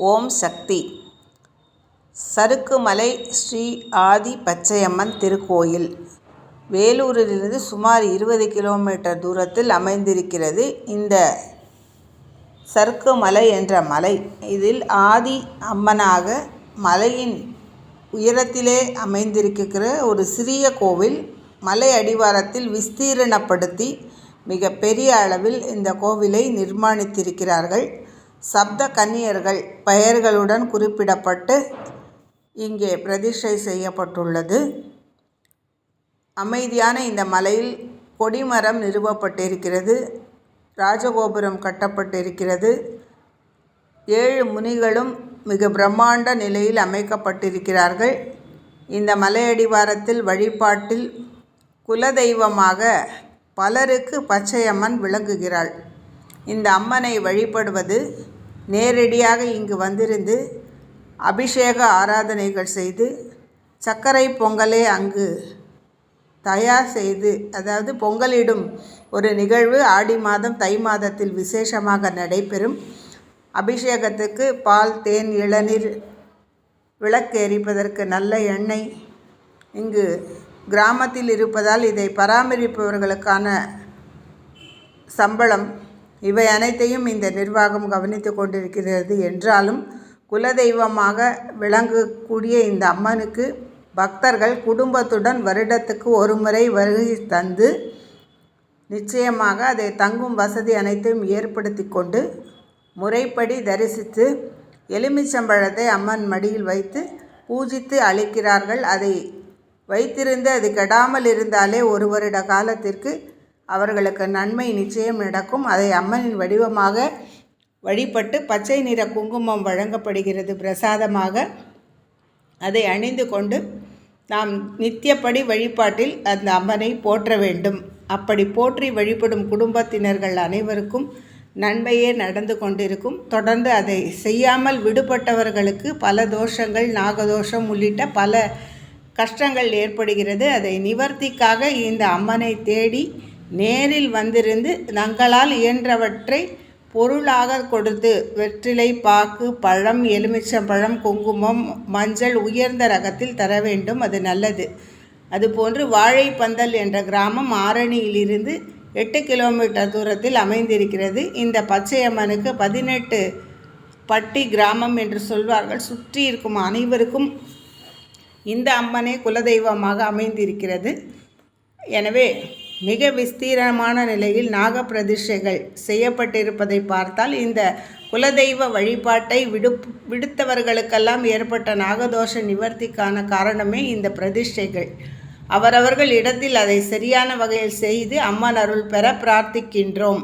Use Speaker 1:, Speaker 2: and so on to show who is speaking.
Speaker 1: ஓம் சக்தி. சறுக்குமலை ஸ்ரீ ஆதி பச்சையம்மன் திருக்கோயில் வேலூரிலிருந்து சுமார் 20 கிலோமீட்டர் தூரத்தில் அமைந்திருக்கிறது. இந்த சறுக்குமலை என்ற மலை, இதில் ஆதி அம்மனாக மலையின் உயரத்திலே அமைந்திருக்கிற ஒரு சிறிய கோவில். மலை அடிவாரத்தில் விஸ்தீரணப்படுத்தி மிக பெரிய அளவில் இந்த கோவிலை நிர்மாணித்திருக்கிறார்கள். சப்த கன்னியர்கள் பெயர்களுடன் குறிப்பிடப்பட்டு இங்கே பிரதிஷ்டை செய்யப்பட்டுள்ளது. அமைதியான இந்த மலையில் கொடிமரம் நிறுவப்பட்டிருக்கிறது. ராஜகோபுரம் கட்டப்பட்டிருக்கிறது. 7 முனிகளும் மிக பிரம்மாண்ட நிலையில் அமைக்கப்பட்டிருக்கிறார்கள். இந்த மலையடிவாரத்தில் வழிபாட்டில் குலதெய்வமாக பலருக்கு பச்சையம்மன் விளங்குகிறாள். இந்த அம்மனை வழிபடுவது நேரடியாக இங்கு வந்திருந்து அபிஷேக ஆராதனைகள் செய்து சர்க்கரை பொங்கலை அங்கு தயார் செய்து, அதாவது பொங்கலிடும் ஒரு நிகழ்வு ஆடி மாதம் தை மாதத்தில் விசேஷமாக நடைபெறும். அபிஷேகத்துக்கு பால், தேன், இளநீர், விளக்கு எரிப்பதற்கு நல்ல எண்ணெய் இங்கு கிராமத்தில் இருப்பதால் இதை பராமரிப்பவர்களுக்கான சம்பளம், இவை அனைத்தையும் இந்த நிர்வாகம் கவனித்து கொண்டிருக்கிறது. என்றாலும் குலதெய்வமாக விளங்கக்கூடிய இந்த அம்மனுக்கு பக்தர்கள் குடும்பத்துடன் வருடத்துக்கு ஒரு முறை வருகை தந்து நிச்சயமாக அதை தங்கும் வசதி அனைத்தையும் ஏற்படுத்தி கொண்டு முறைப்படி தரிசித்து எலுமிச்சம்பழத்தை அம்மன் மடியில் வைத்து பூஜித்து அளிக்கிறார்கள். அதை வைத்திருந்து அது கெடாமல் இருந்தாலே 1 வருட காலத்திற்கு அவர்களுக்கு நன்மை நிச்சயம் நடக்கும். அதை அம்மனின் வடிவமாக வழிபட்டு பச்சை நிற குங்குமம் வழங்கப்படுகிறது பிரசாதமாக. அதை அணிந்து கொண்டு நாம் நித்தியப்படி வழிபாட்டில் அந்த அம்மனை போற்ற வேண்டும். அப்படி போற்றி வழிபடும் குடும்பத்தினர்கள் அனைவருக்கும் நன்மையே நடந்து கொண்டிருக்கும். தொடர்ந்து அதை செய்யாமல் விடுபட்டவர்களுக்கு பல தோஷங்கள், நாகதோஷம் உள்ளிட்ட பல கஷ்டங்கள் ஏற்படுகிறது. அதை நிவர்த்திக்காக இந்த அம்மனை தேடி நேரில் வந்திருந்து தங்களால் இயன்றவற்றை பொருளாக கொடுத்து வெற்றிலை, பாக்கு, பழம், எலுமிச்சம்பழம், குங்குமம், மஞ்சள் உயர்ந்த ரகத்தில் தர வேண்டும். அது நல்லது. அதுபோன்று வாழைப்பந்தல் என்ற கிராமம் ஆரணியிலிருந்து 8 கிலோமீட்டர் தூரத்தில் அமைந்திருக்கிறது. இந்த பச்சையம்மனுக்கு 18 பட்டி கிராமம் என்று சொல்வார்கள். சுற்றி இருக்கும் அனைவருக்கும் இந்த அம்மனே குலதெய்வமாக அமைந்திருக்கிறது. எனவே மிக விஸ்தீரமான நிலையில் நாக பிரதிஷ்டைகள் செய்யப்பட்டிருப்பதை பார்த்தால் இந்த குலதெய்வ வழிபாட்டை விடுத்தவர்களுக்கெல்லாம் ஏற்பட்ட நாகதோஷ நிவர்த்திக்கான காரணமே இந்த பிரதிஷ்டைகள். அவரவர்கள் இடத்தில் அதை சரியான வகையில் செய்து அம்மன் அருள் பெற பிரார்த்திக்கின்றோம்.